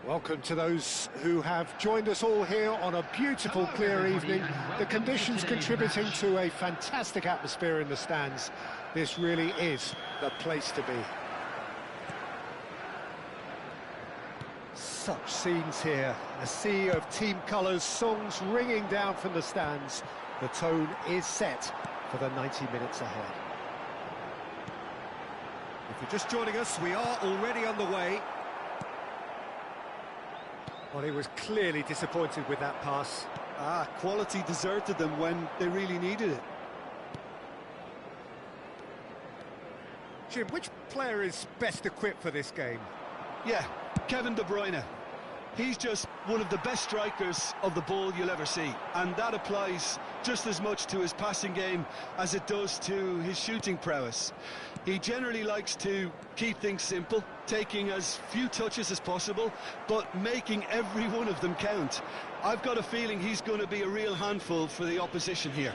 Welcome to those who have joined us all here on a beautiful, clear evening. The conditions contributing to a fantastic atmosphere in the stands. This really is the place to be. Such scenes here, a sea of team colours, songs ringing down from the stands. The tone is set for the 90 minutes ahead. If you're just joining us, we are already underway. Well, he was clearly disappointed with that pass. Quality deserted them when they really needed it. Jim, which player is best equipped for this game? Yeah, Kevin De Bruyne. He's just one of the best strikers of the ball you'll ever see, and that applies just as much to his passing game as it does to his shooting prowess. He generally likes to keep things simple, taking as few touches as possible, but making every one of them count. I've got a feeling he's going to be a real handful for the opposition here.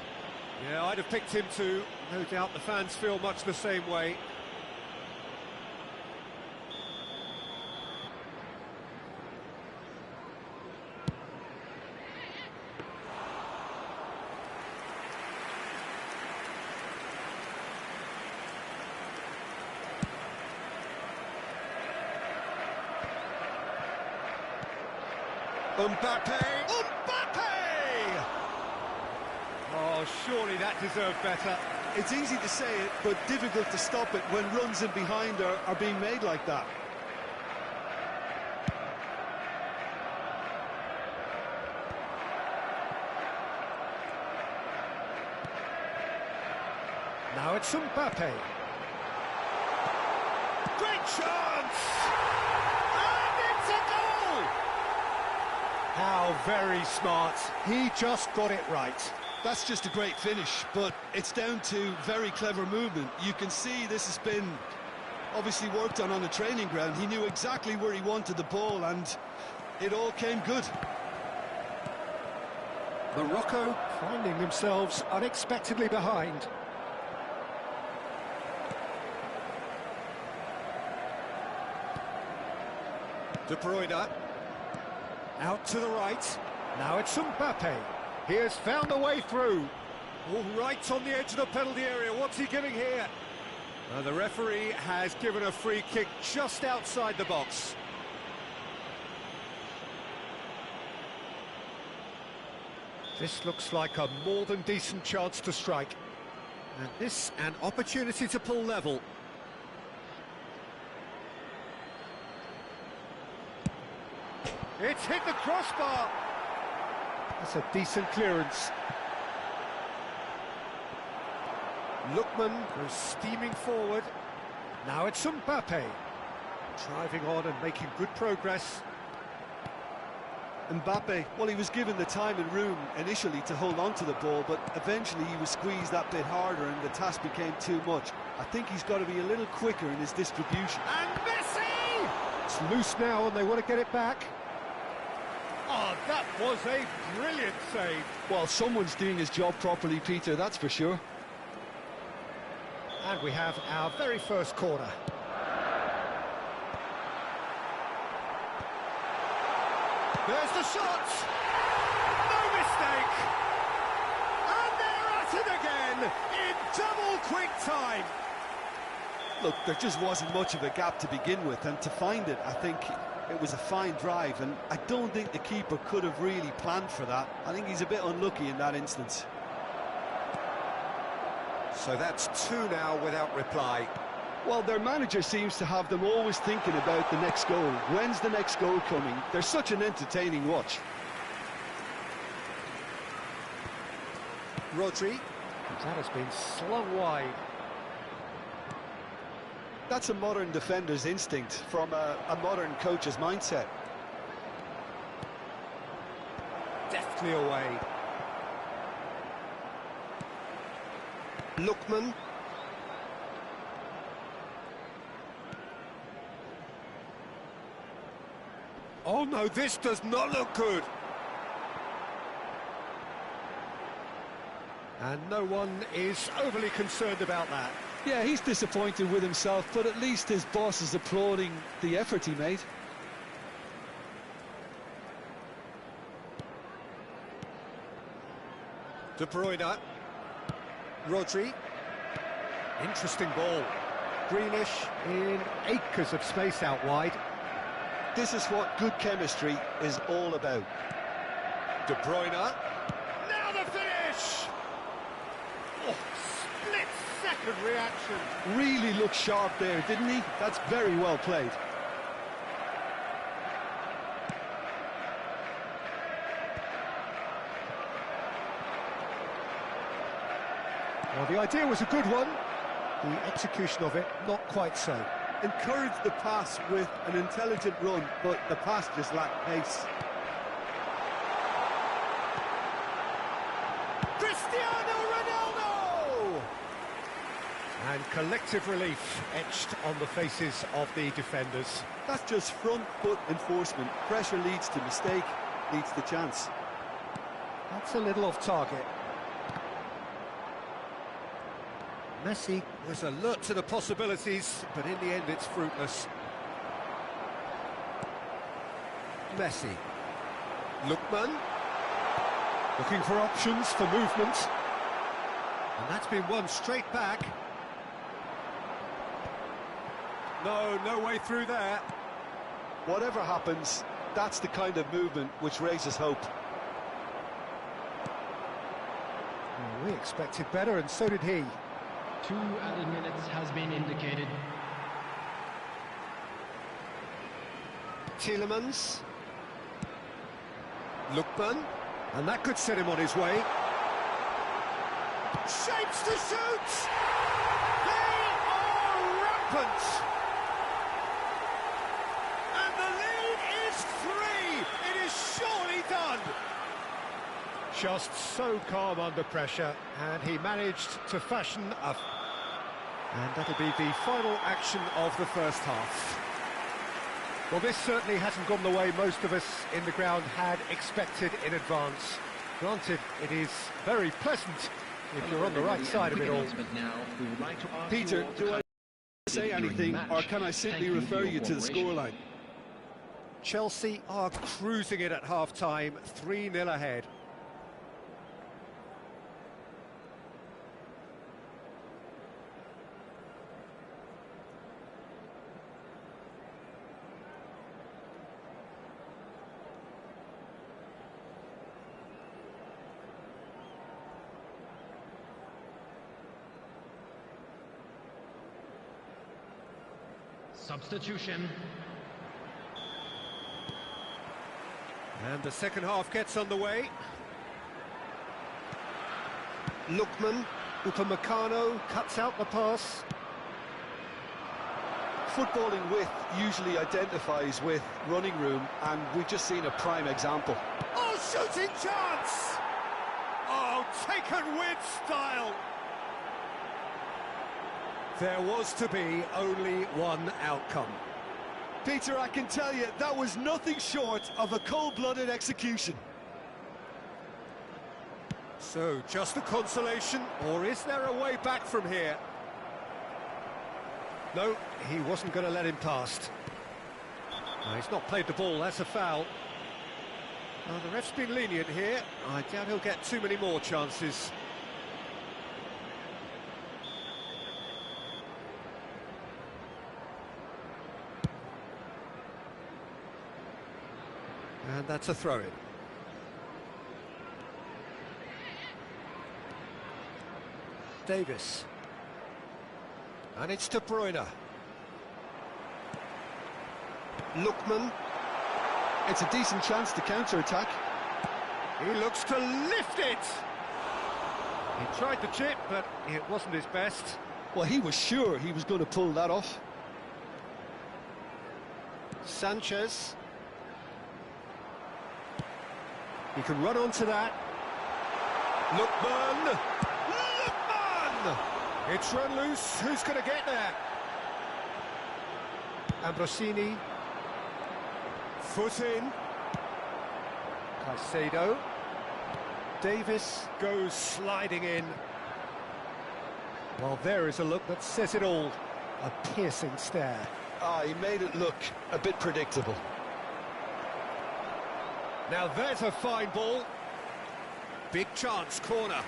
Yeah, I'd have picked him too. No doubt the fans feel much the same way. Mbappe! Oh, surely that deserved better. It's easy to say it, but difficult to stop it when runs in behind are being made like that. Now it's Mbappe. Great chance! And it's a goal! How very smart. He just got it right. That's just a great finish, but it's down to very clever movement. You can see this has been obviously worked on the training ground. He knew exactly where he wanted the ball, and it all came good. Morocco finding themselves unexpectedly behind. De Bruyne. Out to the right. Now it's Mbappe. He has found a way through. All right on the edge of the penalty area. What's he giving here? The referee has given a free kick just outside the box. This looks like a more than decent chance to strike. And this an opportunity to pull level. It's hit the crossbar. That's a decent clearance. Lookman goes steaming forward. Now it's Mbappe. Driving on and making good progress. Mbappe, well, he was given the time and room initially to hold on to the ball, but eventually he was squeezed that bit harder and the task became too much. I think he's got to be a little quicker in his distribution. And Messi! It's loose now and they want to get it back. Oh, that was a brilliant save. Well, someone's doing his job properly, Peter, that's for sure. And we have our very first corner. There's the shot! No mistake! And they're at it again, in double quick time! Look, there just wasn't much of a gap to begin with, and to find it, I think it was a fine drive, and I don't think the keeper could have really planned for that. I think he's a bit unlucky in that instance. So that's two now without reply. Well, their manager seems to have them always thinking about the next goal. When's the next goal coming? They're such an entertaining watch. Rodri. That has been slung wide. That's a modern defender's instinct from a modern coach's mindset. Deftly away. Lookman. Oh no, this does not look good. And no one is overly concerned about that. Yeah, he's disappointed with himself, but at least his boss is applauding the effort he made. De Bruyne. Rodri. Interesting ball. Greenish in acres of space out wide. This is what good chemistry is all about. De Bruyne. Now the finish! Oh, split-second reaction. Really looked sharp there, didn't he? That's very well played. Well, the idea was a good one. The execution of it, not quite so. Encouraged the pass with an intelligent run, but the pass just lacked pace. Cristiano Ronaldo! And collective relief etched on the faces of the defenders. That's just front foot enforcement. Pressure leads to mistake, leads to chance. That's a little off target. Messi was alert to the possibilities, but in the end it's fruitless. Messi. Lookman. Looking for options for movement. And that's been won straight back. No way through there. Whatever happens, that's the kind of movement which raises hope. Well, we expected better, and so did he. 2 added minutes has been indicated. Tielemans. Lookman. And that could set him on his way. Shapes to shoot! They are rampant! And the lead is 3! It is surely done! Just so calm under pressure, and he managed to fashion a... And that'll be the final action of the first half. Well, this certainly hasn't gone the way most of us in the ground had expected in advance. Granted, it is very pleasant if you're on the right side of it all. Peter, do I say anything, or can I simply refer you to the scoreline? Chelsea are cruising it at half-time, 3-0 ahead. Substitution. And the second half gets underway. Lookman, Upamecano cuts out the pass. Footballing width usually identifies with running room, and we've just seen a prime example. Oh, shooting chance! Oh, taken with style! There was to be only one outcome. Peter, I can tell you, that was nothing short of a cold-blooded execution. So, just a consolation, or is there a way back from here? No, he wasn't going to let him past. No, he's not played the ball, that's a foul. Well, the ref's been lenient here. I doubt he'll get too many more chances. And that's a throw-in. Davis. And it's De Bruyne. Lookman. It's a decent chance to counter-attack. He looks to lift it! He tried the chip, but it wasn't his best. Well, he was sure he was going to pull that off. Sanchez. He can run onto that. Lookman! Lookman! It's run loose. Who's going to get there? Ambrosini. Foot in. Caicedo. Davis goes sliding in. Well, there is a look that says it all. A piercing stare. Ah, he made it look a bit predictable. Now there's a fine ball. Big chance, corner.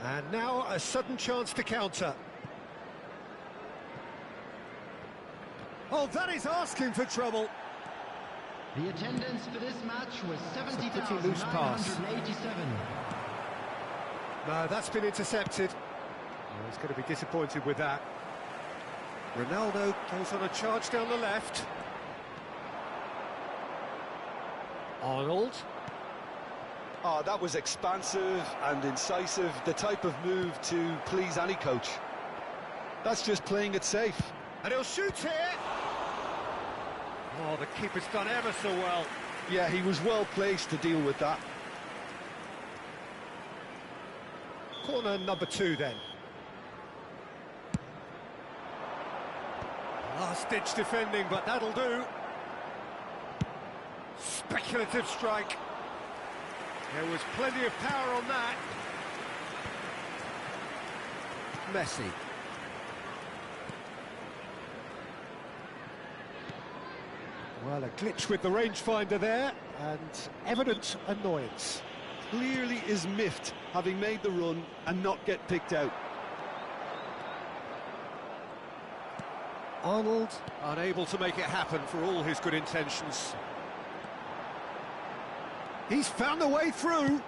And now a sudden chance to counter. Oh, that is asking for trouble. The attendance for this match was pretty loose pass. 70,987. No, that's been intercepted. Oh, he's going to be disappointed with that. Ronaldo goes on a charge down the left. Arnold. Oh, that was expansive and incisive, the type of move to please any coach. That's just playing it safe. And he'll shoot here. Oh, the keeper's done ever so well. Yeah, he was well placed to deal with that. Corner number 2 then. Last-ditch defending, but that'll do. Speculative strike. There was plenty of power on that. Messi. Well, a glitch with the rangefinder there, and evident annoyance. Clearly is miffed, having made the run and not get picked out. Arnold unable to make it happen for all his good intentions. He's found a way through.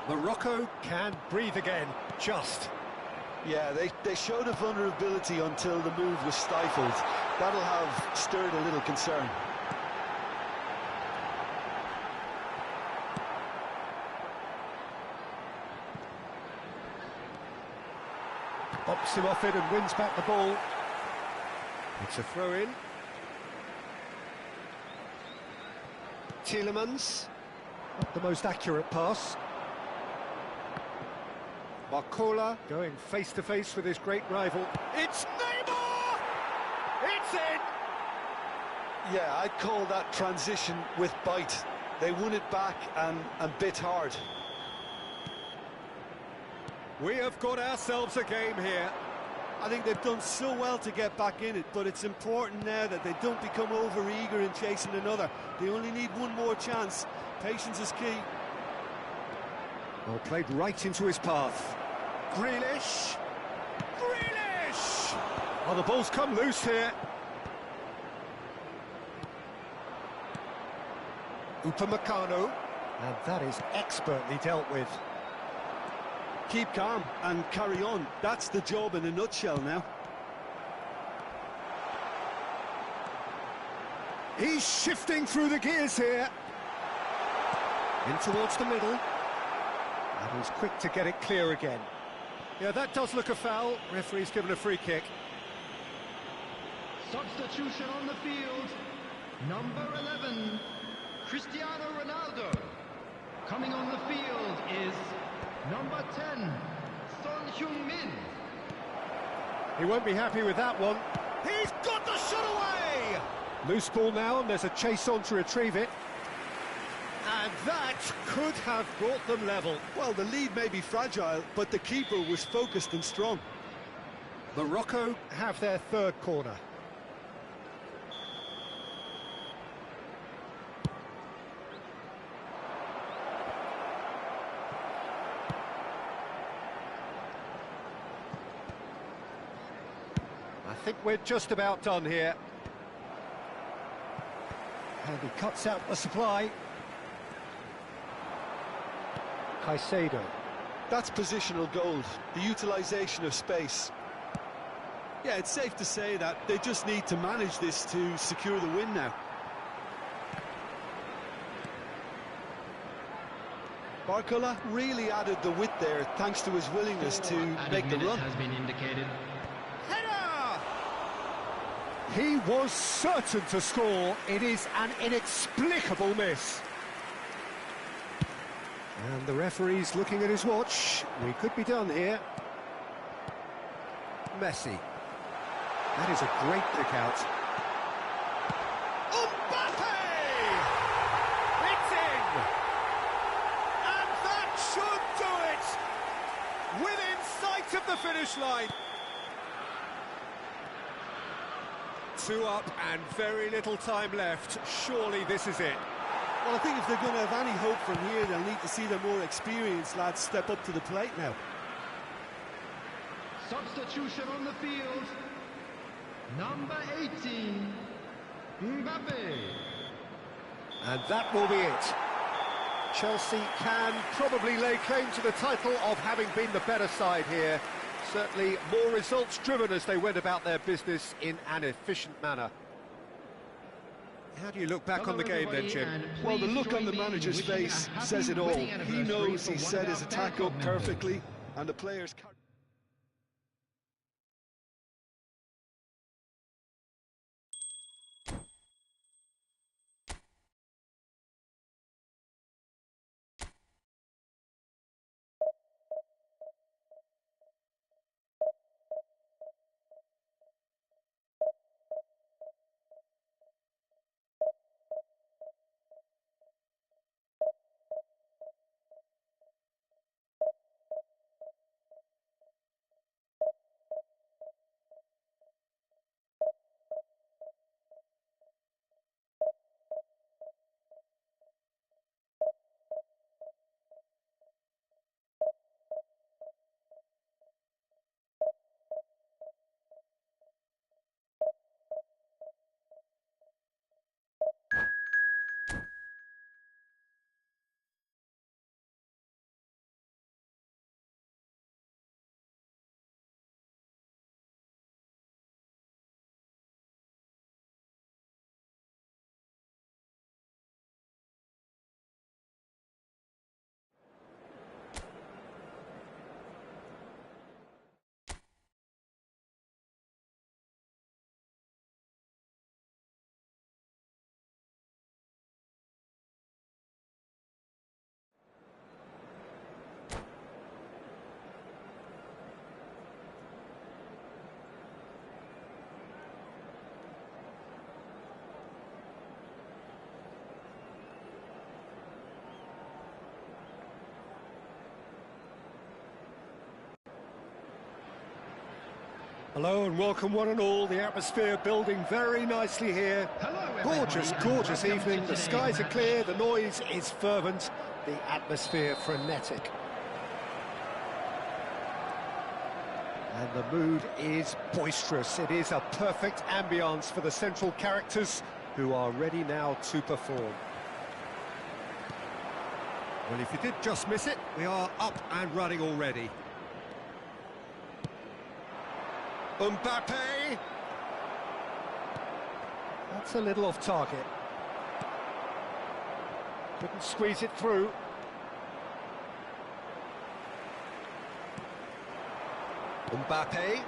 Morocco can breathe again, just. Yeah, they showed a vulnerability until the move was stifled. That'll have stirred a little concern. Bops him off it and wins back the ball. It's a throw-in. Tielemans, not the most accurate pass. Barcola going face-to-face with his great rival. It's Neymar! It's in! Yeah, I'd call that transition with bite. They won it back and bit hard. We have got ourselves a game here. I think they've done so well to get back in it, but it's important now that they don't become over-eager in chasing another. They only need one more chance. Patience is key. Well, played right into his path. Grealish! Grealish! Oh, the ball's come loose here. Upamecano. And that is expertly dealt with. Keep calm and carry on. That's the job in a nutshell now. He's shifting through the gears here. In towards the middle. And he's quick to get it clear again. Yeah, that does look a foul. Referee's given a free kick. Substitution on the field. Number 11, Cristiano Ronaldo. Coming on the field is number 10, Son Heung-min. He won't be happy with that one. He's got the shot away! Loose ball now, and there's a chase on to retrieve it. And that could have brought them level. Well, the lead may be fragile, but the keeper was focused and strong. Morocco have their third corner. I think we're just about done here. And he cuts out the supply. Caicedo. That's positional gold, the utilisation of space. Yeah, it's safe to say that they just need to manage this to secure the win now. Barcola really added the width there thanks to his willingness to make the run. Has been indicated. Header! He was certain to score. It is an inexplicable miss. And the referee's looking at his watch. We could be done here. Messi. That is a great pick out. Mbappe! It's in! And that should do it! Within sight of the finish line. 2 up and very little time left. Surely this is it. Well, I think if they're going to have any hope from here, they'll need to see their more experienced lads step up to the plate now. Substitution on the field. Number 18, Mbappe. And that will be it. Chelsea can probably lay claim to the title of having been the better side here. Certainly more results-driven as they went about their business in an efficient manner. How do you look back on the game then, Jim? Well, the look on the manager's face says it all. He knows he set his attack up perfectly, and the players... Hello and welcome one and all. The atmosphere building very nicely here. Gorgeous, gorgeous evening. The skies are clear, the noise is fervent, the atmosphere frenetic. And the mood is boisterous. It is a perfect ambience for the central characters who are ready now to perform. Well, if you did just miss it, we are up and running already. Mbappe! That's a little off target. Couldn't squeeze it through. Mbappe.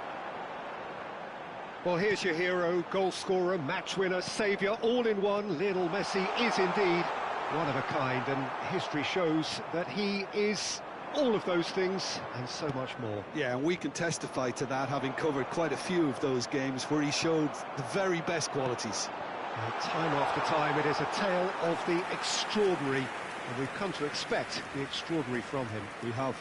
Well, here's your hero, goal scorer, match winner, saviour, all in one. Lionel Messi is indeed one of a kind, and history shows that he is all of those things and so much more. Yeah, and we can testify to that, having covered quite a few of those games where he showed the very best qualities. Time after time, it is a tale of the extraordinary, and we've come to expect the extraordinary from him. We have.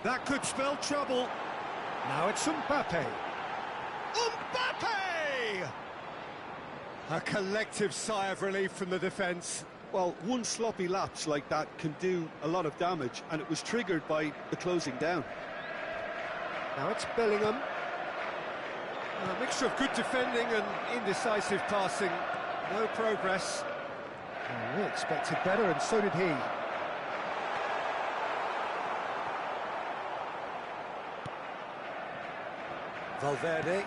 That could spell trouble. Now it's Mbappe. Mbappe! A collective sigh of relief from the defence. Well, one sloppy lapse like that can do a lot of damage, and it was triggered by the closing down. Now it's Bellingham. A mixture of good defending and indecisive passing. No progress. We expected better, and so did he. Valverde.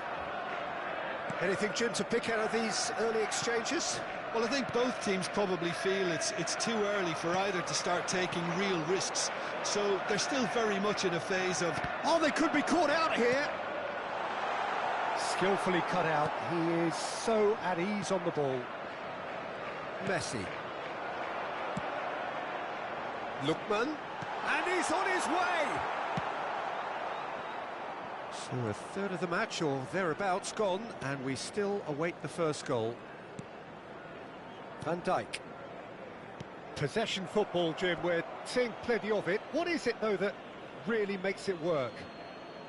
Anything, Jim, to pick out of these early exchanges? Well, I think both teams probably feel it's too early for either to start taking real risks. So they're still very much in a phase of... Oh, they could be caught out here! Skillfully cut out. He is so at ease on the ball. Messi. Lookman. And he's on his way! So a third of the match or thereabouts gone, and we still await the first goal. Van Dijk. Possession football, Jim, we're seeing plenty of it. What is it, though, that really makes it work?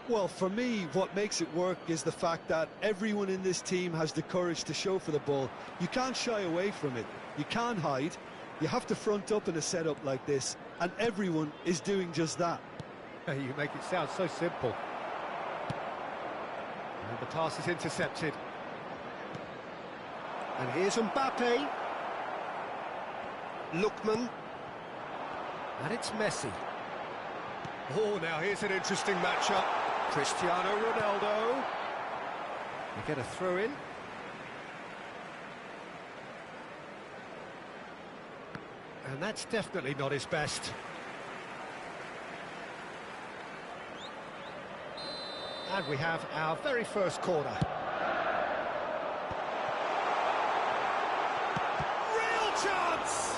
Well, for me, what makes it work is the fact that everyone in this team has the courage to show for the ball. You can't shy away from it. You can't hide. You have to front up in a setup like this, and everyone is doing just that. You make it sound so simple. And the pass is intercepted. And here's Mbappe. Lookman. And it's Messi. Oh, now here's an interesting matchup. Cristiano Ronaldo. They get a throw in. And that's definitely not his best. And we have our very first corner. Real chance!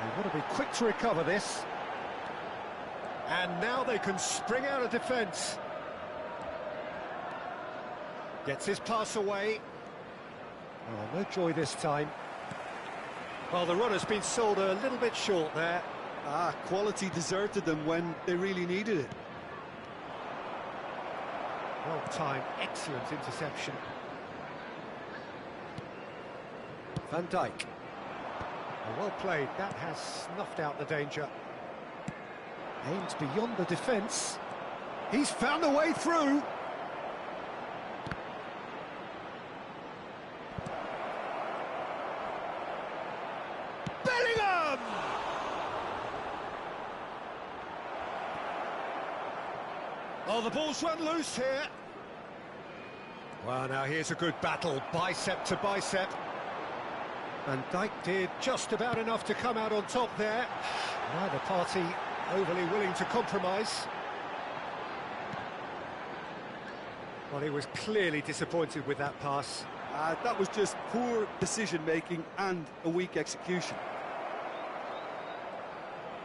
They want to be quick to recover this. And now they can spring out of defence. Gets his pass away. Oh, no joy this time. Well, the run has been sold a little bit short there. Quality deserted them when they really needed it. Well-timed, excellent interception. Van Dijk. Well played, that has snuffed out the danger. Aims beyond the defence. He's found a way through. Bellingham! Oh, the ball's run loose here. Well, now here's a good battle, bicep to bicep. Van Dijk did just about enough to come out on top there. Neither party overly willing to compromise. Well, he was clearly disappointed with that pass. That was just poor decision-making and a weak execution.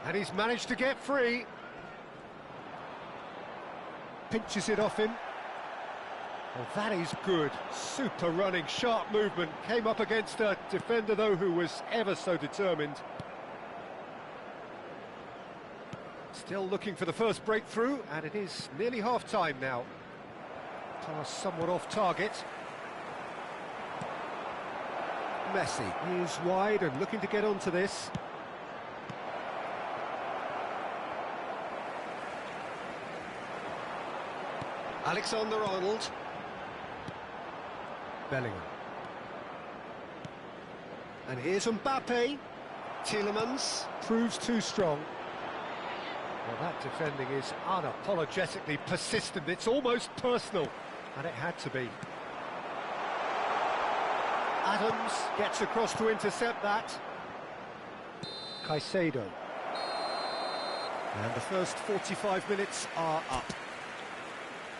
And he's managed to get free. Pinches it off him. Well, that is good. Super running, sharp movement. Came up against a defender, though, who was ever so determined. Still looking for the first breakthrough, and it is nearly half-time now. Pass somewhat off target. Messi is wide and looking to get onto this. Alexander-Arnold. Bellingham. And here's Mbappe. Tielemans proves too strong. Well, that defending is unapologetically persistent. It's almost personal, and it had to be. Adams gets across to intercept that. Caicedo. And the first 45 minutes are up.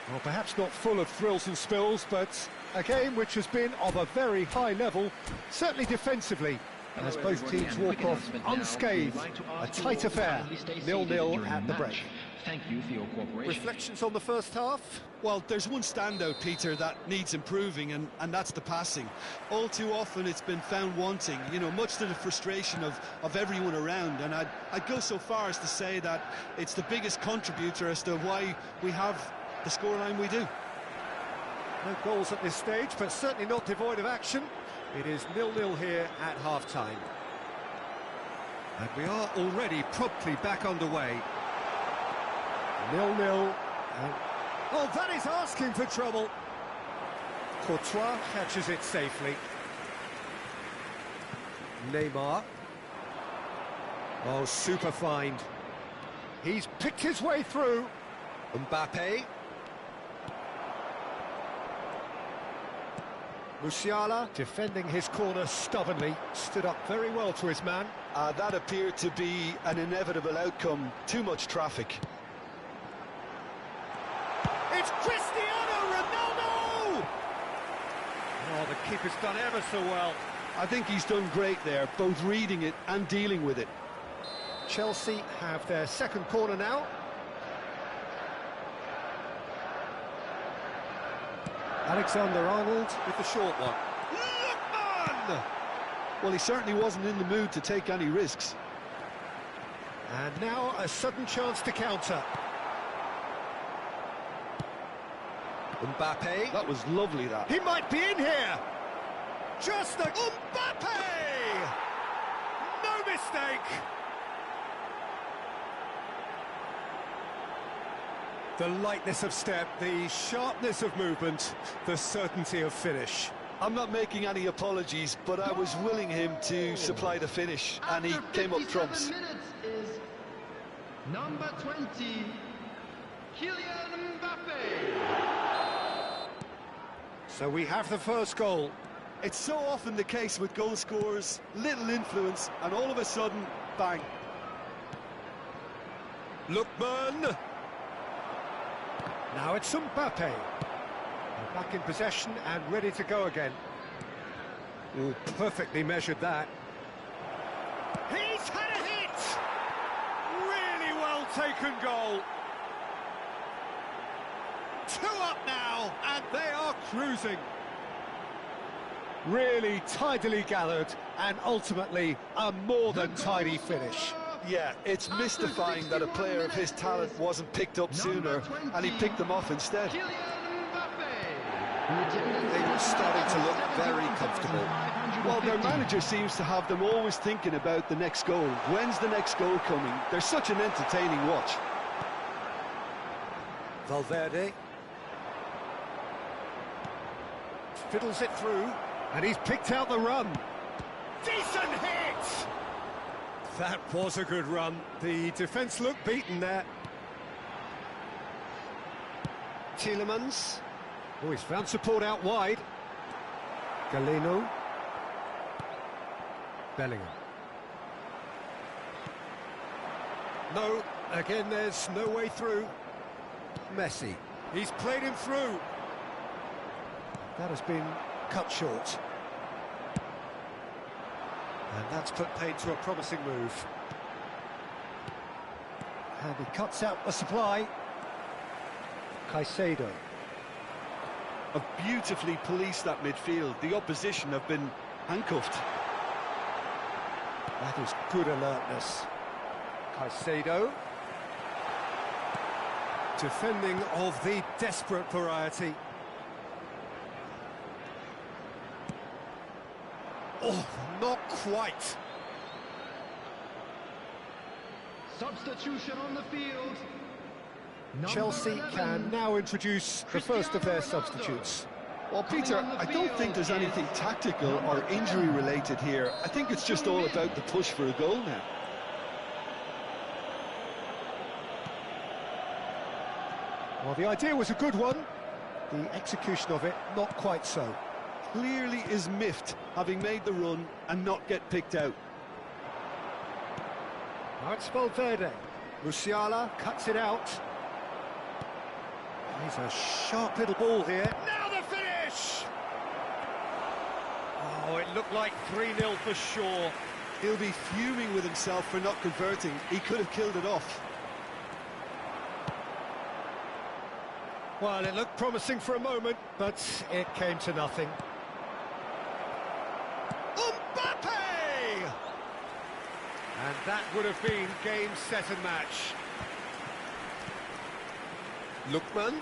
Well, perhaps not full of thrills and spills, but a game which has been of a very high level, certainly defensively, as both teams walk off unscathed. A tight affair, 0-0 at the break. Thank you for your cooperation. Reflections on the first half? Well, there's one standout, Peter, that needs improving, and that's the passing. All too often it's been found wanting, you know, much to the frustration of everyone around, and I'd go so far as to say that it's the biggest contributor as to why we have the scoreline we do. No goals at this stage, but certainly not devoid of action. It is 0-0 here at half-time. And we are already promptly back underway. 0-0. Oh, that is asking for trouble. Courtois catches it safely. Neymar. Oh, super find. He's picked his way through. Mbappe. Musiala, defending his corner stubbornly, stood up very well to his man. That appeared to be an inevitable outcome. Too much traffic. It's Cristiano Ronaldo! Oh, the keeper's done ever so well. I think he's done great there, both reading it and dealing with it. Chelsea have their second corner now. Alexander-Arnold with the short one. Lookman! Well, he certainly wasn't in the mood to take any risks. And now a sudden chance to counter. Mbappe. That was lovely, that. He might be in here. Just a Mbappe! No mistake. The lightness of step, the sharpness of movement, the certainty of finish. I'm not making any apologies, but I was willing him to supply the finish, and he came up trumps. Minutes is number 20, Kylian Mbappe. So we have the first goal. It's so often the case with goal scorers, little influence, and all of a sudden, bang. Lookman. Now it's Mbappe. They're back in possession and ready to go again. Ooh, perfectly measured that. He's had a hit! Really well taken goal. 2 up now, and they are cruising. Really tidily gathered, and ultimately a more than tidy finish. Yeah, it's mystifying that a player of his talent wasn't picked up sooner, and he picked them off instead. Kylian Mbappe. They were starting to look very comfortable. Well, their manager seems to have them always thinking about the next goal. When's the next goal coming? They're such an entertaining watch. Valverde fiddles it through, and he's picked out the run. Decent hit! That was a good run. The defence looked beaten there. Tielemans. Oh, he's found support out wide. Galeno. Bellingham. No, again there's no way through. Messi. He's played him through. That has been cut short. And that's put paid to a promising move. And he cuts out the supply. Caicedo. Have beautifully policed that midfield. The opposition have been handcuffed. That is good alertness. Caicedo. Defending of the desperate variety. Oh, not quite. Substitution on the field. Chelsea Number 11, can now introduce the first of their substitutes. Well, Peter, I don't think there's anything tactical or injury related here. I think it's just all about the push for a goal now. Well, the idea was a good one. The execution of it, not quite so. Clearly is miffed, having made the run and not get picked out. Now it's Valverde. Musiala cuts it out. He's a sharp little ball here. Now the finish! Oh, it looked like 3-0 for sure. He'll be fuming with himself for not converting. He could have killed it off. Well, it looked promising for a moment, but it came to nothing. Mbappe! And that would have been game, set and match. Lookman.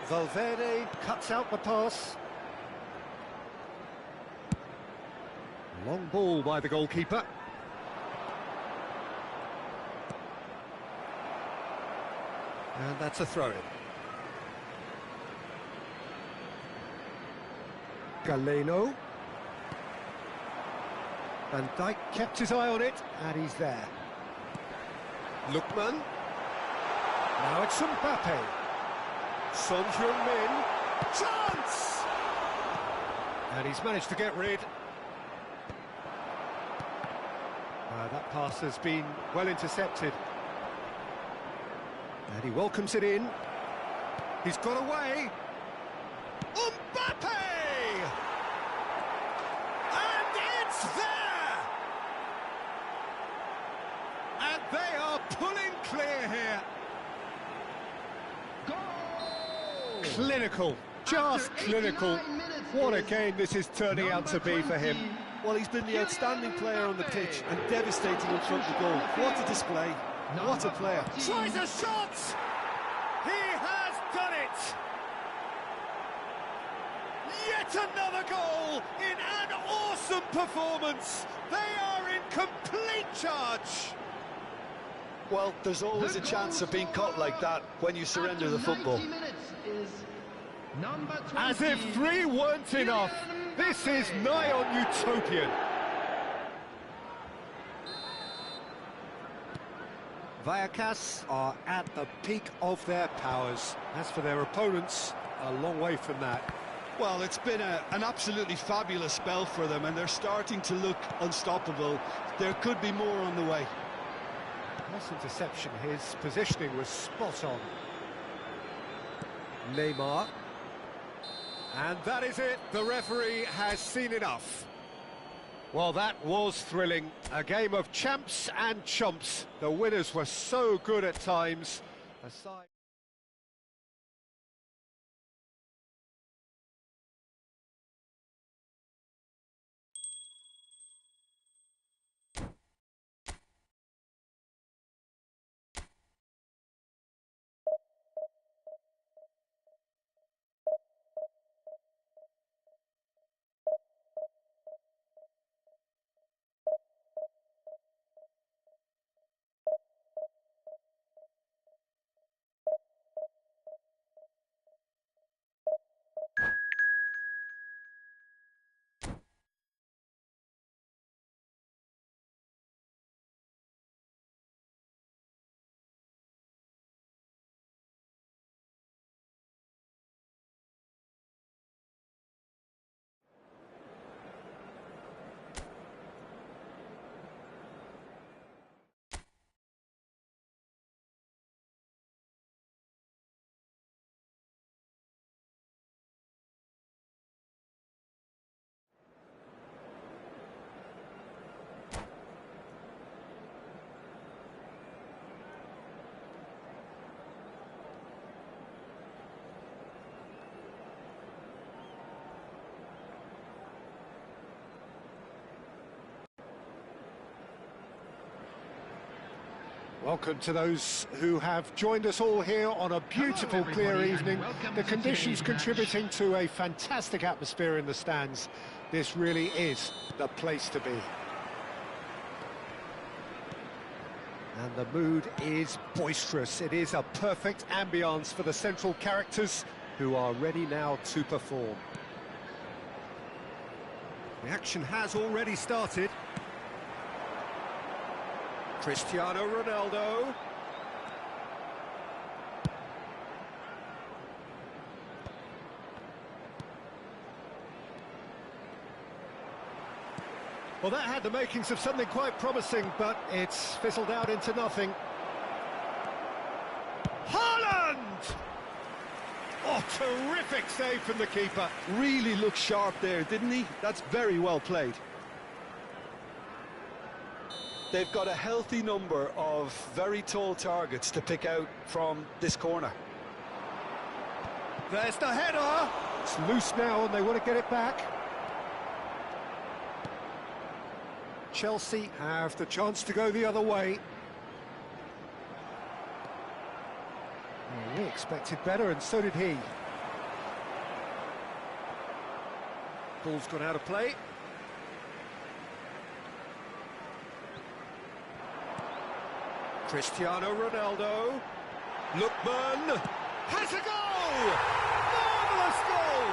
Valverde cuts out the pass. Long ball by the goalkeeper. And that's a throw-in. Galeno. Van Dijk kept his eye on it, and he's there. Lookman. Now it's Mbappe. Son Heung-min. Chance! And he's managed to get rid. That pass has been well intercepted. And he welcomes it in. He's got away. Mbappe! And it's there! And they are pulling clear here. Goal! Clinical, just clinical. What a game this is turning out to be for him. Well, he's been the outstanding player on the pitch and devastating in front of the goal. What a display. What a player. Tries a shot! He has done it! Yet another goal in an awesome performance. They are in complete charge. Well, there's always a chance of being caught like that when you surrender the football. As if 3 weren't enough. This is nigh on utopian. Vallecas are at the peak of their powers. As for their opponents, a long way from that. Well, it's been an absolutely fabulous spell for them, and they're starting to look unstoppable. There could be more on the way. Nice interception. His positioning was spot on. Neymar. And that is it. The referee has seen enough. Well, that was thrilling. A game of champs and chumps. The winners were so good at times. Aside... Welcome to those who have joined us all here on a beautiful, clear evening. The conditions contributing to a fantastic atmosphere in the stands. This really is the place to be. And the mood is boisterous. It is a perfect ambience for the central characters who are ready now to perform. The action has already started. Cristiano Ronaldo. Well, that had the makings of something quite promising, but it's fizzled out into nothing. Haaland! Oh, terrific save from the keeper. Really looked sharp there, didn't he? That's very well played. They've got a healthy number of very tall targets to pick out from this corner. There's the header. It's loose now and they want to get it back. Chelsea have the chance to go the other way. Well, we expected better and so did he. Ball's gone out of play. Cristiano Ronaldo. Lookman has a goal! Marvellous goal!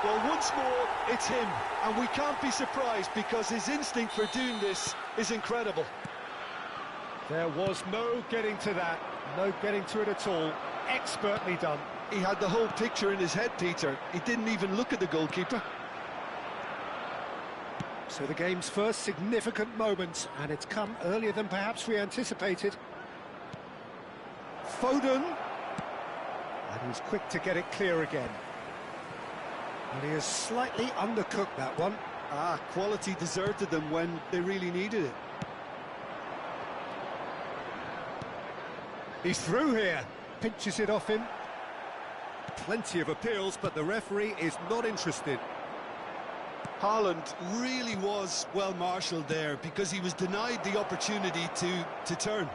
Well, once more, it's him, and we can't be surprised because his instinct for doing this is incredible. There was no getting to that, no getting to it at all. Expertly done. He had the whole picture in his head, Peter. He didn't even look at the goalkeeper. So the game's first significant moment, and it's come earlier than perhaps we anticipated. Foden. And he's quick to get it clear again. And he has slightly undercooked that one. Quality deserted them when they really needed it. He's through here. Pinches it off him. plenty of appeals, but the referee is not interested. Haaland really was well marshalled there because he was denied the opportunity to turn.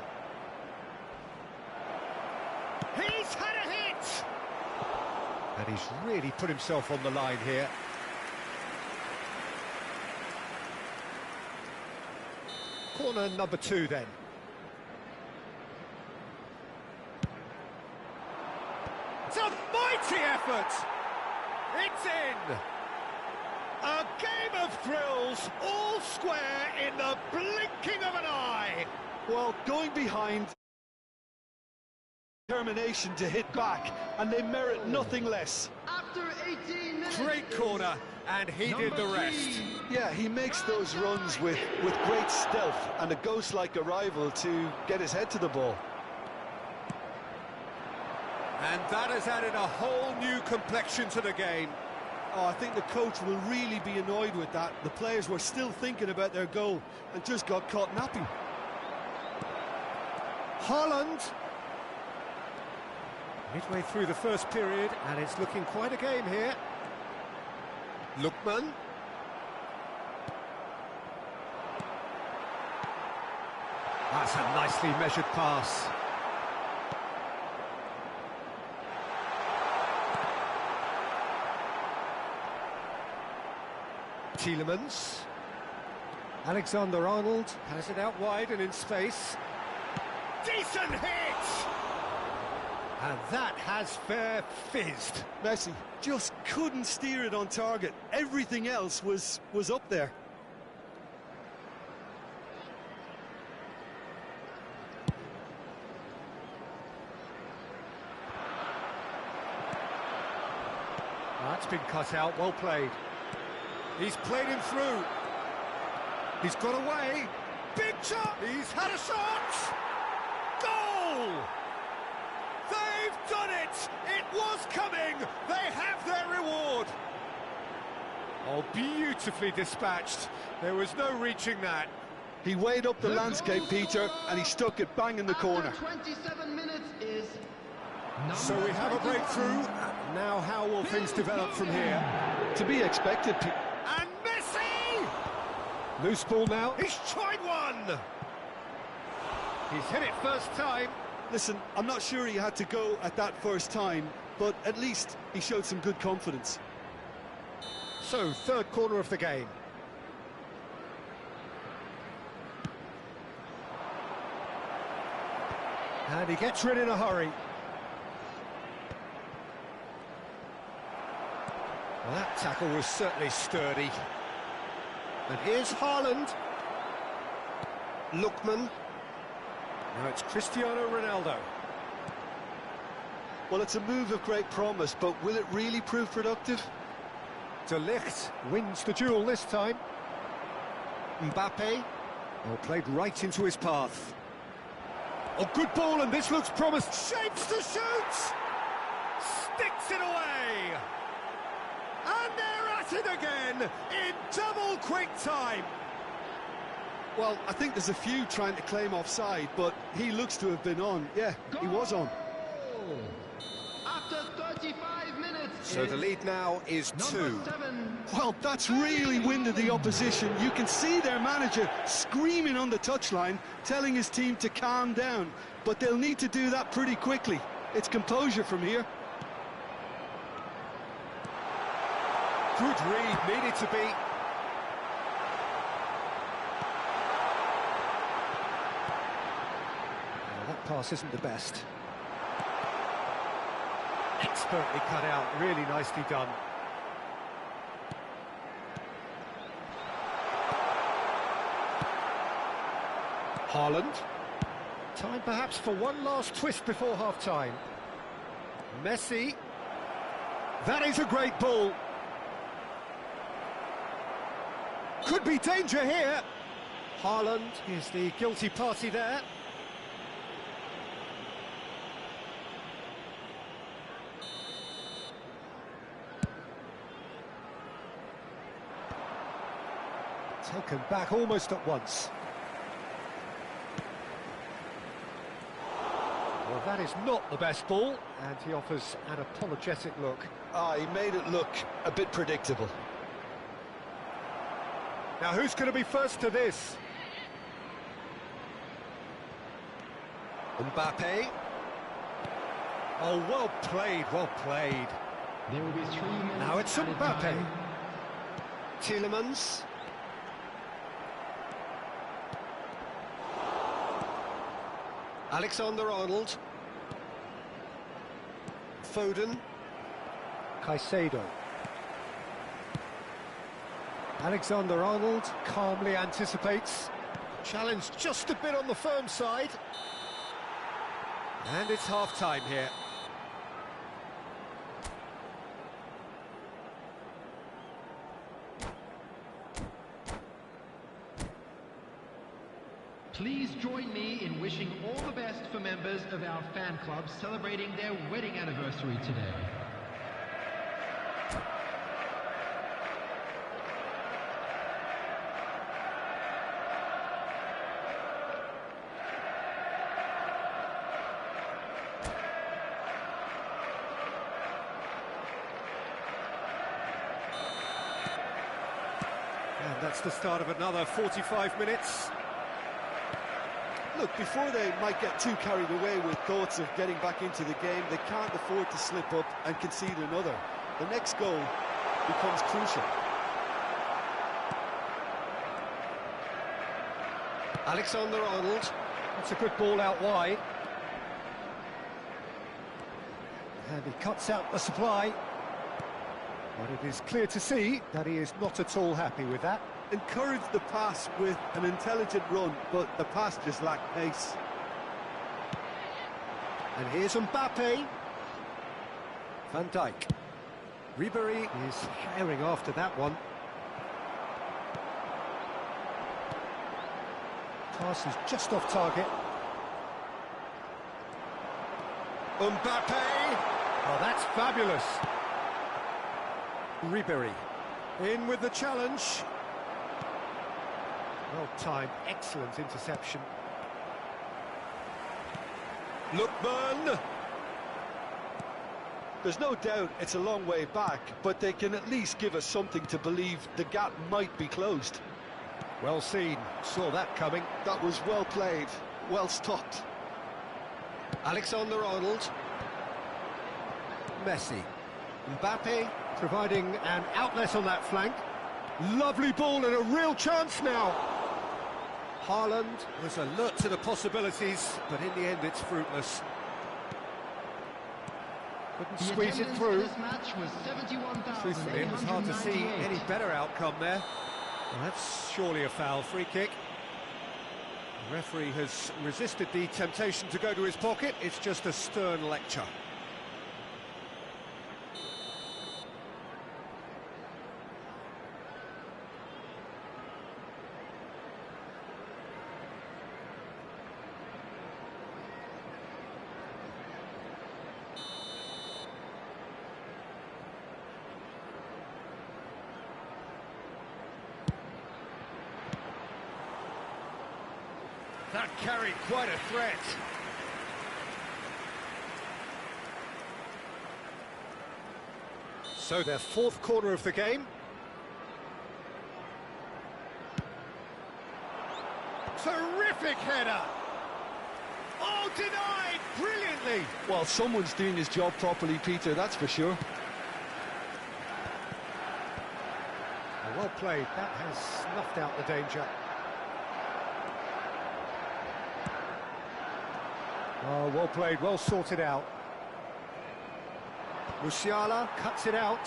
He's had a hit! And he's really put himself on the line here. Corner number 2 then. It's a mighty effort! It's in! A game of thrills, all square in the blinking of an eye! Well, going behind, determination to hit back, and they merit nothing less. After 18 minutes. Great corner, and he did the rest. Yeah, he makes those runs with great stealth and a ghost-like arrival to get his head to the ball. And that has added a whole new complexion to the game. Oh, I think the coach will really be annoyed with that. The players were still thinking about their goal and just got caught napping. Haaland. Midway through the first period, and it's looking quite a game here. Lookman. That's a nicely measured pass. Tielemans. Alexander-Arnold has it out wide and in space. Decent hit! And that has fair fizzed. Messi just couldn't steer it on target. Everything else was up there. That's been cut out, well played. He's played him through. He's got away. Big shot! He's had a shot! Goal! They've done it! It was coming! They have their reward! Oh, beautifully dispatched. There was no reaching that. He weighed up the landscape, Peter, and he stuck it bang in the corner. After 27 minutes is... So we have a breakthrough. Now how will things develop from here? To be expected, And Messi! Loose ball now. He's tried one! He's hit it first time. Listen, I'm not sure he had to go at that first time, but at least he showed some good confidence. So, third corner of the game. And he gets rid in a hurry. Well, that tackle was certainly sturdy. And here's Haaland. Lookman. Now it's Cristiano Ronaldo. Well, it's a move of great promise, but will it really prove productive? De Ligt wins the duel this time. Mbappe. Well, played right into his path. Oh, good ball, and this looks promised. Shapes to shoot! Sticks it away! And they're at it again in double quick time. Well, I think there's a few trying to claim offside, but he looks to have been on. Yeah, he was on. After 35 minutes. So the lead now is 2. Well, that's really winded the opposition. You can see their manager screaming on the touchline, telling his team to calm down. But they'll need to do that pretty quickly. It's composure from here. Good read, needed to be. Well, that pass isn't the best. Expertly cut out, really nicely done. Haaland. Time perhaps for one last twist before half-time. Messi. That is a great ball. Could be danger here. Haaland is the guilty party there. Taken back almost at once. Oh, Well, that is not the best ball, and he offers an apologetic look. He made it look a bit predictable. Now, who's going to be first to this? Mbappe. Oh, well played, well played. There will be 3 minutes. Now it's added Mbappe. time. Tielemans. Alexander-Arnold. Foden. Caicedo. Alexander-Arnold calmly anticipates. Challenge just a bit on the firm side. And it's half-time here. Please join me in wishing all the best for members of our fan club celebrating their wedding anniversary today. And that's the start of another 45 minutes. Look, before they might get too carried away with thoughts of getting back into the game, they can't afford to slip up and concede another. The next goal becomes crucial. Alexander-Arnold. That's a good ball out wide. And he cuts out the supply. But it is clear to see that he is not at all happy with that. Encouraged the pass with an intelligent run, but the pass just lacked pace. And here's Mbappe. Van Dijk. Ribéry is herring after that one. Pass is just off target. Mbappe! Oh, that's fabulous. Ribéry in with the challenge. Well timed, excellent interception. Lookman. There's no doubt it's a long way back, but they can at least give us something to believe the gap might be closed. Well seen, saw that coming. That was well played, well stopped. Alexander-Arnold. Messi. Mbappe providing an outlet on that flank. Lovely ball and a real chance now. Haaland was alert to the possibilities, but in the end it's fruitless. Couldn't The squeeze it attendance through. for this match was 71,898. Truthfully, it was hard to see any better outcome there. Well, that's surely a foul. Free kick. The referee has resisted the temptation to go to his pocket. It's just a stern lecture. That carried quite a threat. So their fourth corner of the game. Terrific header! Oh, denied brilliantly! Well, someone's doing his job properly, Peter, that's for sure. Well played, that has snuffed out the danger. Oh, well played, well sorted out. Musiala cuts it out.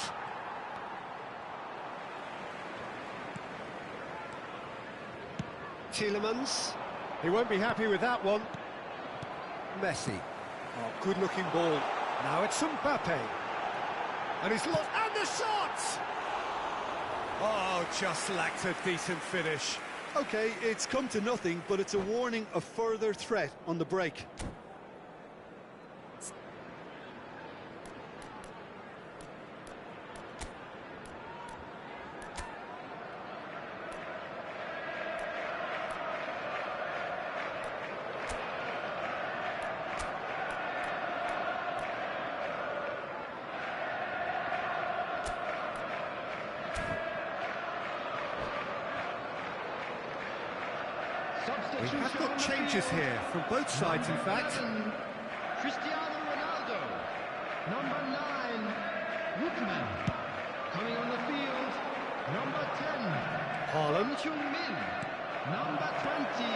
Tielemans. He won't be happy with that one. Messi. Oh, good-looking ball. Now it's Mbappe. And he's lost... And the shot! Oh, just lacked a decent finish. Okay, it's come to nothing, but it's a warning of further threat on the break. We Substitution have got on the changes field. here from both sides, in fact. 11, Cristiano Ronaldo. Number 9, Lookman. Coming on the field, number 10, Haaland. Son Heung-min. Number 20,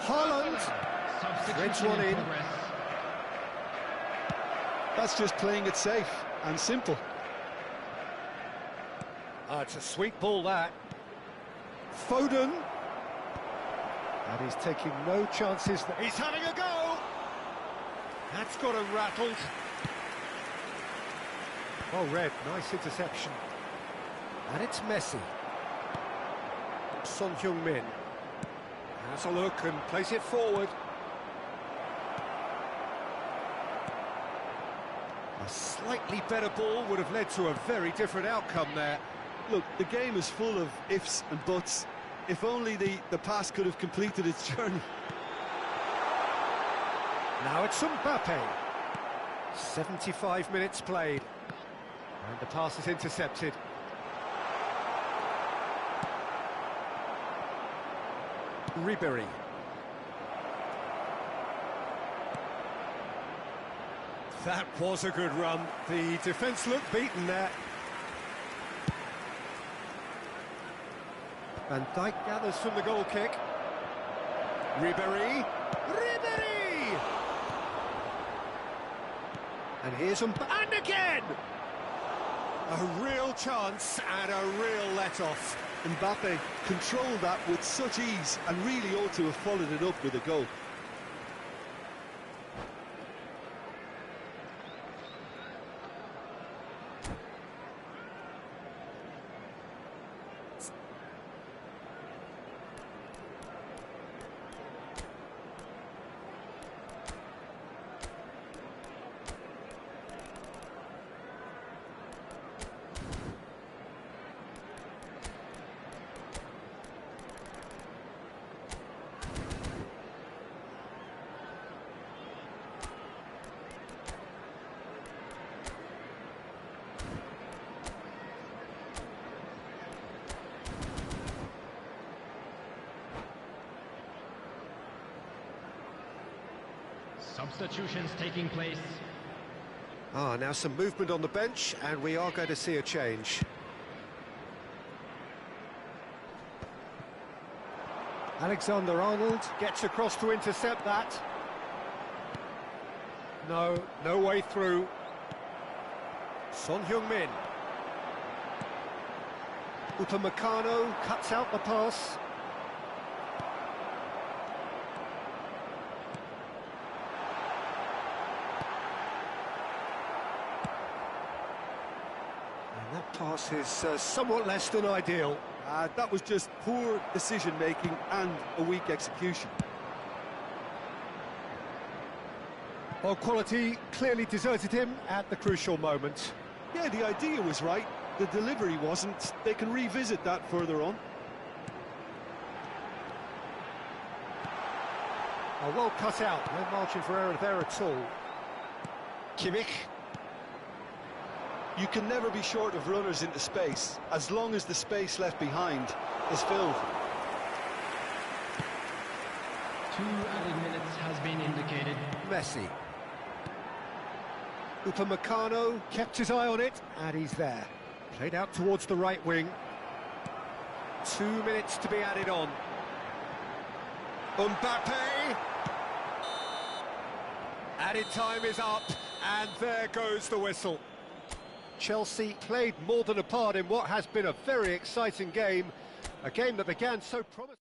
Haaland. Substitution Threads one in. progress. That's just playing it safe and simple. It's a sweet ball, that. Foden. And he's taking no chances. He's having a go. That's got him rattled. Well read, nice interception. And it's Messi. Son Heung-min has a look and plays it forward. A slightly better ball would have led to a very different outcome there. Look, the game is full of ifs and buts. If only the pass could have completed its journey. Now it's Mbappe. 75 minutes played. And the pass is intercepted. Ribery. That was a good run. The defence looked beaten there. Van Dijk gathers from the goal kick. Ribery. Ribery! And here's and again! A real chance and a real let-off. Mbappe controlled that with such ease and really ought to have followed it up with a goal. Substitutions taking place. Now some movement on the bench, and we are going to see a change. Alexander-Arnold gets across to intercept that. No way through. Son Heung-min. Upamecano cuts out the pass. That pass is somewhat less than ideal. That was just poor decision-making and a weak execution. Well, quality clearly deserted him at the crucial moment. Yeah, the idea was right, the delivery wasn't. They can revisit that further on. Well cut out, no margin for error there at all. Kimmich. You can never be short of runners into space, as long as the space left behind is filled. 2 added minutes has been indicated. Messi. Upamecano kept his eye on it, and he's there. Played out towards the right wing. 2 minutes to be added on. Mbappe! Added time is up, and there goes the whistle. Chelsea played more than a part in what has been a very exciting game. A game that began so promising.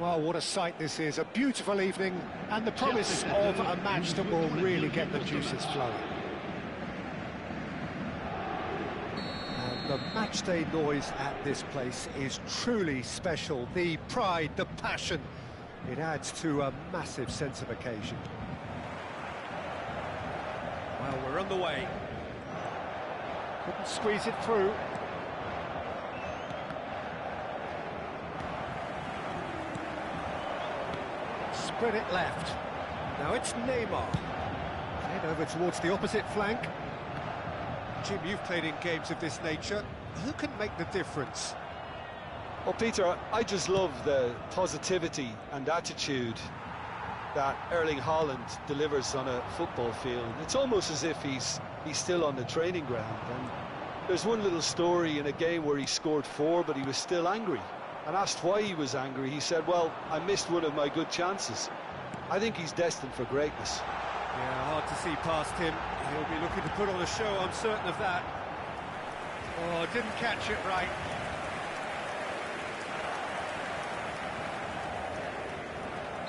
Well, what a sight this is. A beautiful evening and the promise of a match that will really get the juices flowing. And the matchday noise at this place is truly special. The pride, the passion, it adds to a massive sense of occasion. Well, we're on the way. Couldn't squeeze it through. Spread it left. Now it's Neymar. Head over towards the opposite flank. Jim, you've played in games of this nature. Who can make the difference? Well, Peter, I just love the positivity and attitude that Erling Haaland delivers on a football field. It's almost as if he's still on the training ground. And there's one little story in a game where he scored 4, but he was still angry. And asked why he was angry, he said, well, I missed one of my good chances. I think he's destined for greatness. Yeah, hard to see past him. He'll be looking to put on a show, I'm certain of that. Oh, didn't catch it right.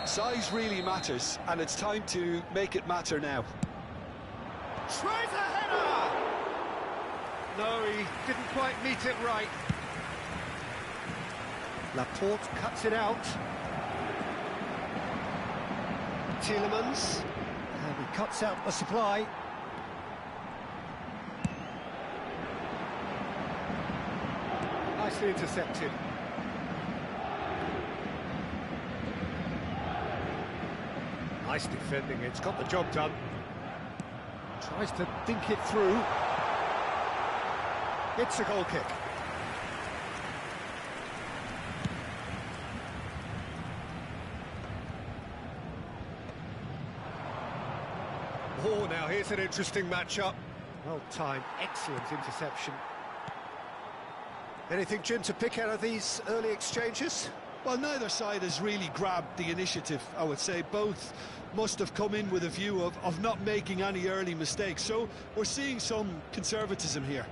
Size really matters, and it's time to make it matter now. Tries a header! No, he didn't quite meet it right. Laporte cuts it out. Tielemans, and he cuts out the supply. Nicely intercepted. Nice defending, it's got the job done. Tries to dink it through. It's a goal kick. Oh, now here's an interesting matchup. Well timed, excellent interception. Anything, Jim, to pick out of these early exchanges? Well, neither side has really grabbed the initiative, I would say. Both must have come in with a view of not making any early mistakes. So we're seeing some conservatism here.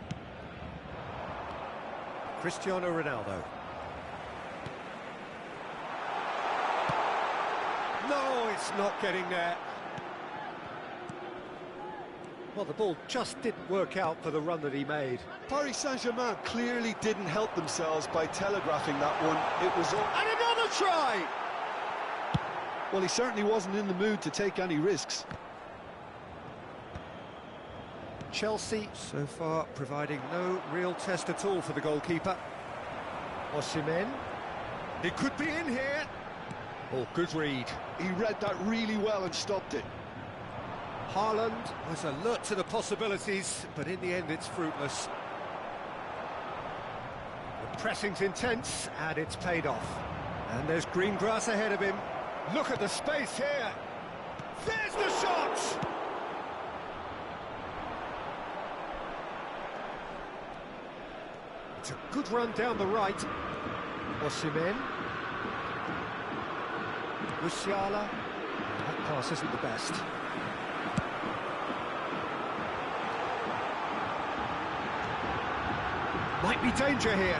Cristiano Ronaldo. No, it's not getting there. Well, the ball just didn't work out for the run that he made. Paris Saint-Germain clearly didn't help themselves by telegraphing that one. It was all... And another try! Well, he certainly wasn't in the mood to take any risks. Chelsea, so far, providing no real test at all for the goalkeeper. Osimhen. He could be in here. Oh, good read. He read that really well and stopped it. Haaland was alert to the possibilities, but in the end it's fruitless. The pressing's intense, and it's paid off. And there's green grass ahead of him. Look at the space here. There's the shot! It's a good run down the right. Osimhen. Musiala. That pass isn't the best. Might be danger here.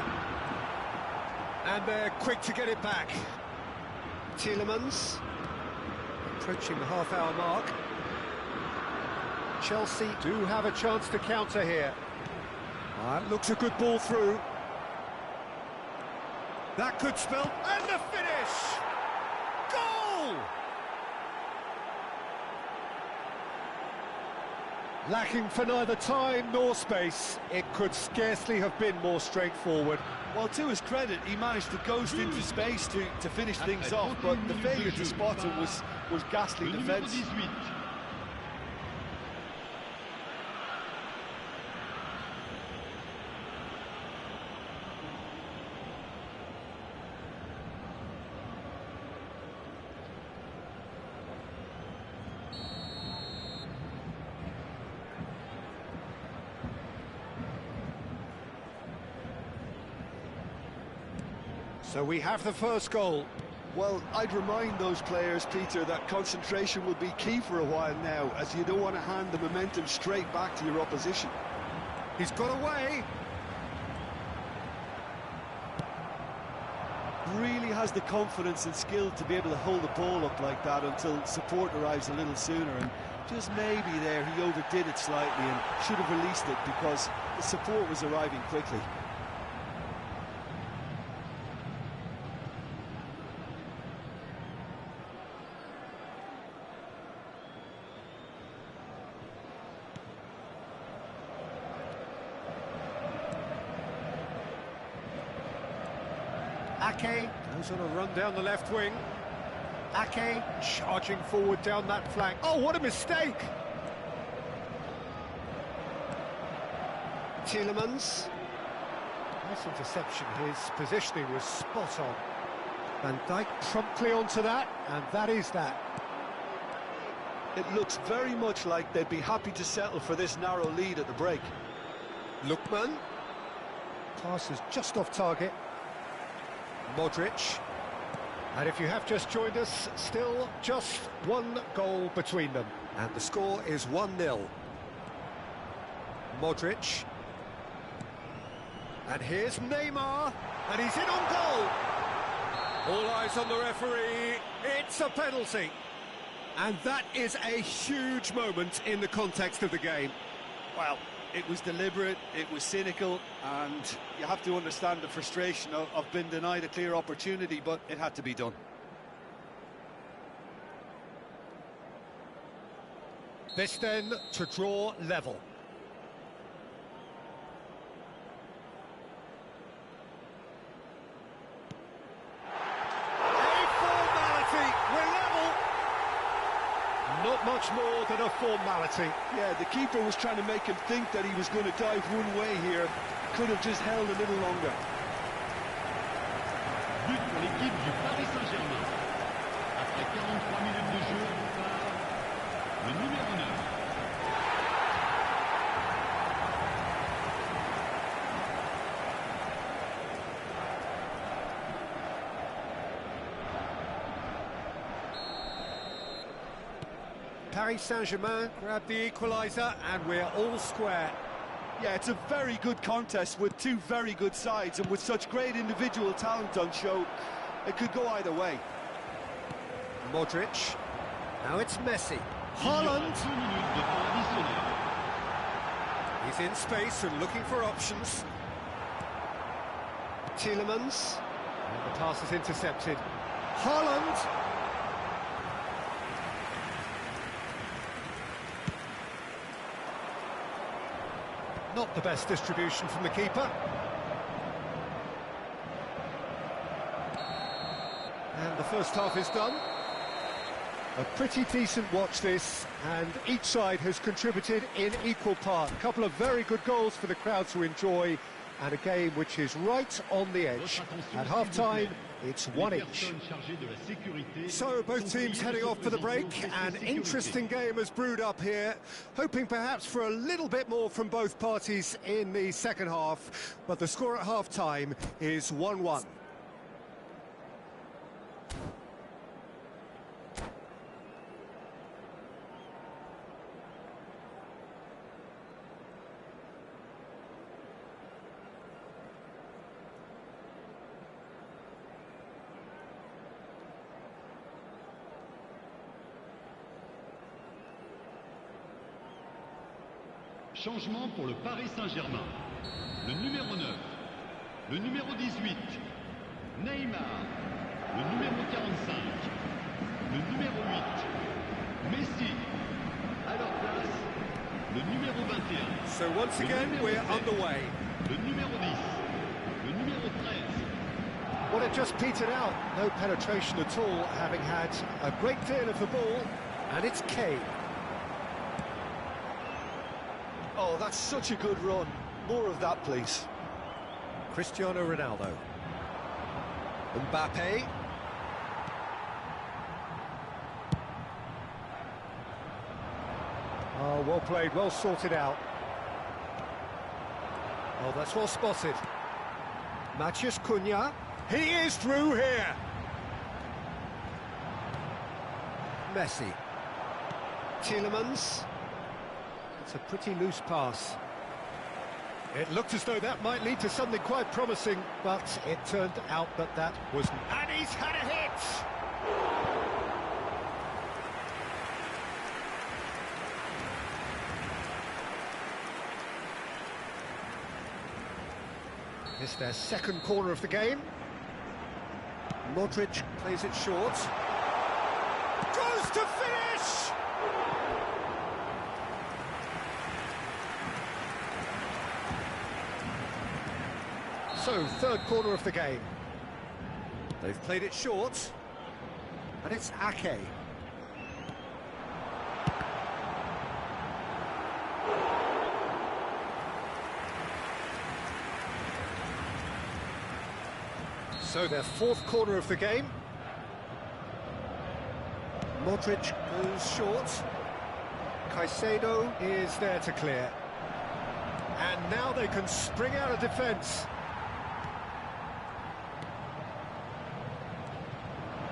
And they're quick to get it back. Tielemans. Approaching the half-hour mark. Chelsea do have a chance to counter here. Looks a good ball through. That could spell... And the finish! Goal! Lacking for neither time nor space, it could scarcely have been more straightforward. Well, to his credit, he managed to ghost into space to finish things off, but the failure to spot him was ghastly defence. So we have the first goal. Well, I'd remind those players, Peter, that concentration will be key for a while now, as you don't want to hand the momentum straight back to your opposition. He's got away. really has the confidence and skill to be able to hold the ball up like that until support arrives a little sooner, and just maybe there he overdid it slightly and should have released it because the support was arriving quickly. Ake goes on a run down the left wing. Ake charging forward down that flank. Oh, what a mistake! Tielemans. Nice interception. His positioning was spot on. Van Dijk promptly onto that, and that is that. It looks very much like they'd be happy to settle for this narrow lead at the break. Lookman. Pass is just off target. Modric. And if you have just joined us, still just one goal between them. And the score is 1-0. Modric. And here's Neymar. And he's in on goal. All eyes on the referee. It's a penalty. And that is a huge moment in the context of the game. Well, it was deliberate, it was cynical, and you have to understand the frustration of being denied a clear opportunity, but it had to be done. This then to draw level. A formality, we're level. Not much more than a formality. Yeah, the keeper was trying to make him think that he was going to dive one way here. Could have just held a little longer. But pour l'équipe du Paris Saint-Germain. Après 43 minutes de jeu, part le numéro 9. Paris Saint-Germain grab the equaliser, and we're all square. Yeah, it's a very good contest with two very good sides, and with such great individual talent on show, it could go either way. Modric. Now it's Messi. Haaland. He's in space and looking for options. Tielemans. And the pass is intercepted. Haaland. Not the best distribution from the keeper. And the first half is done. A pretty decent watch this, and each side has contributed in equal part. A couple of very good goals for the crowd to enjoy, and a game which is right on the edge. At half-time, it's one each. So both teams heading off for the break. An interesting game has brewed up here, hoping perhaps for a little bit more from both parties in the second half, but the score at half-time is 1-1. Changement pour le Paris Saint-Germain. Le numéro 9, le numéro 18, Neymar, le numéro 45, le numéro 8, Messi. À leur place, le numéro 21. So once again, we're underway. Le numéro 10, le numéro 13. Well, it just petered out. No penetration at all, having had a great deal of the ball, and it's Kane. Oh, that's such a good run. More of that, please. Cristiano Ronaldo. Mbappe. Oh, well played, well sorted out. Oh, that's well spotted. Matheus Cunha. He is through here. Messi. Tielemans. It's a pretty loose pass. It looked as though that might lead to something quite promising, but it turned out that that wasn't. And he's had a hit! It's their second corner of the game. Modric plays it short. Goes to finish! So, third corner of the game. They've played it short. And it's Ake. So their fourth corner of the game. Modric goes short. Caicedo is there to clear. And now they can spring out of defence.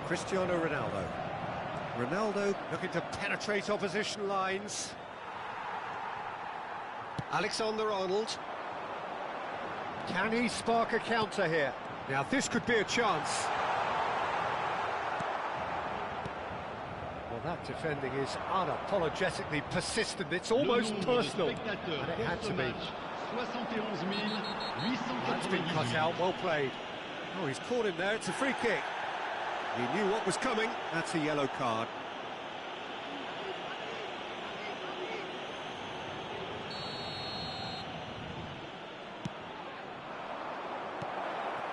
Cristiano Ronaldo. Ronaldo looking to penetrate opposition lines. Alexander-Arnold. Can he spark a counter here? Now this could be a chance. Well, that defending is unapologetically persistent. It's almost personal. And it had to be. That's been cut out, well played. Oh, he's caught him there, it's a free kick. He knew what was coming, that's a yellow card.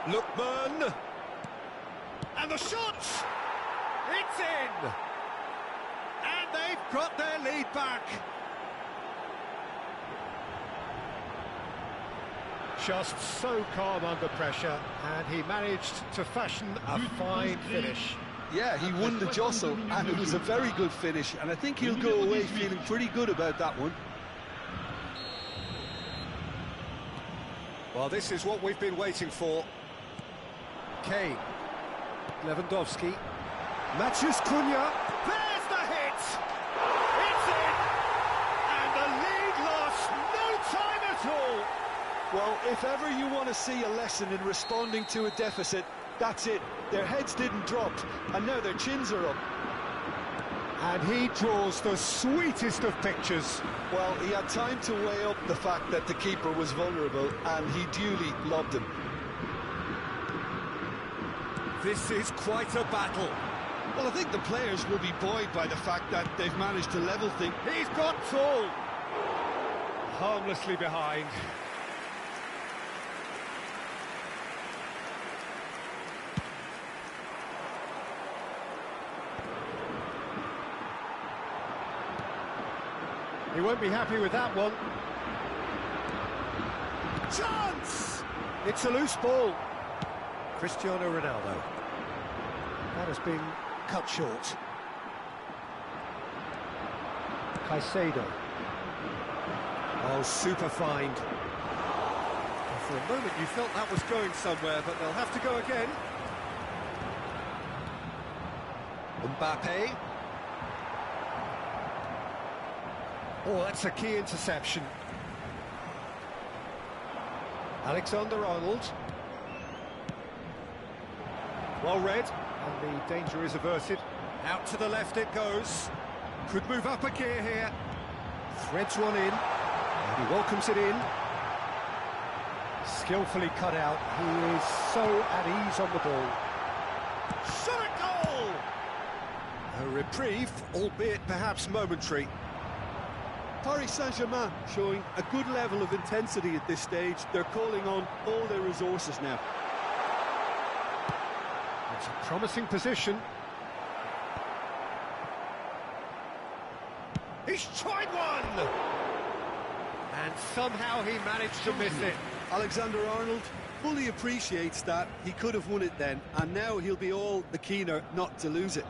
Lookman! And the shot! It's in! And they've got their lead back. Just so calm under pressure, and he managed to fashion a fine finish. Yeah, he won the jostle, and it was a very good finish, and I think he'll go away feeling pretty good about that one. Well, this is what we've been waiting for. Kane, Lewandowski, matches Cunha, there's the hit! It's in! And the lead lost no time at all! Well, if ever you want to see a lesson in responding to a deficit, that's it. Their heads didn't drop, and now their chins are up. And he draws the sweetest of pictures. Well, he had time to weigh up the fact that the keeper was vulnerable, and he duly lobbed him. This is quite a battle. Well, I think the players will be buoyed by the fact that they've managed to level things. He's got tall. Harmlessly behind. He won't be happy with that one. Chance! It's a loose ball. Cristiano Ronaldo. That has been cut short. Caicedo. Oh, super find. Well, for a moment you felt that was going somewhere, but they'll have to go again. Mbappe. Oh, that's a key interception. Alexander-Arnold. Well read, and the danger is averted. Out to the left it goes. Could move up a gear here. Threads one in, and he welcomes it in. Skillfully cut out. He is so at ease on the ball. Shot at goal! A reprieve, albeit perhaps momentary. Paris Saint-Germain showing a good level of intensity at this stage. They're calling on all their resources now. It's a promising position. He's tried one! And somehow he managed to miss it. Alexander-Arnold fully appreciates that he could have won it then, and now he'll be all the keener not to lose it.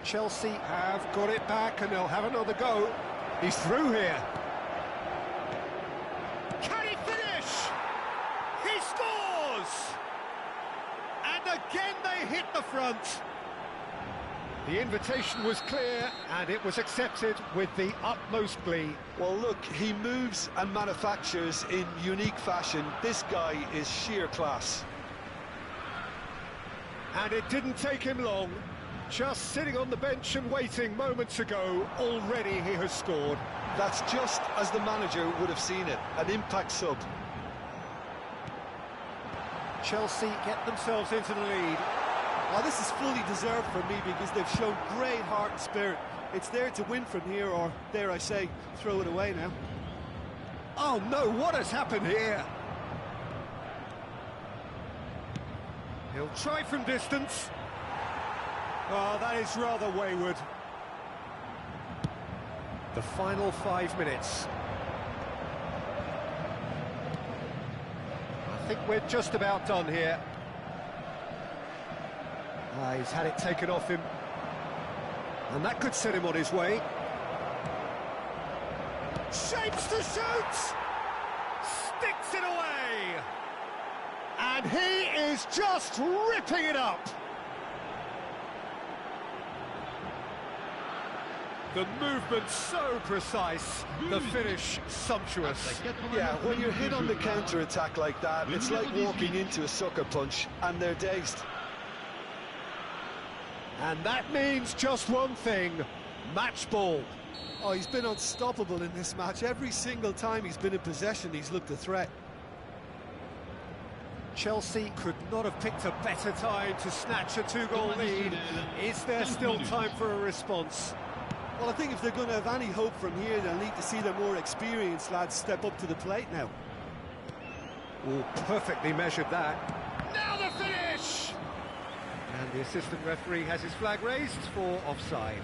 Chelsea have got it back and they'll have another go. He's through here. Can he finish? He scores! And again they hit the front. The invitation was clear, and it was accepted with the utmost glee. Well, look, he moves and manufactures in unique fashion. This guy is sheer class. And it didn't take him long. Just sitting on the bench and waiting moments ago, already he has scored. That's just as the manager would have seen it, an impact sub. Chelsea get themselves into the lead. Oh, this is fully deserved for me because they've shown great heart and spirit. It's there to win from here, or, dare I say, throw it away now. Oh no, what has happened here? He'll try from distance. Oh, that is rather wayward. The final 5 minutes. I think we're just about done here. He's had it taken off him. And that could set him on his way. Shapes to shoot! Sticks it away! And he is just ripping it up! The movement so precise, the finish sumptuous. Yeah, when you're hit on the counter-attack like that, it's like walking into a sucker punch, and they're dazed. And that means just one thing, match ball. Oh, he's been unstoppable in this match. Every single time he's been in possession, he's looked a threat. Chelsea could not have picked a better time to snatch a two-goal lead. Is there still time for a response? Well, I think if they're going to have any hope from here, they'll need to see the more experienced lads step up to the plate now. Oh, perfectly measured that. Now the finish! And the assistant referee has his flag raised for offside.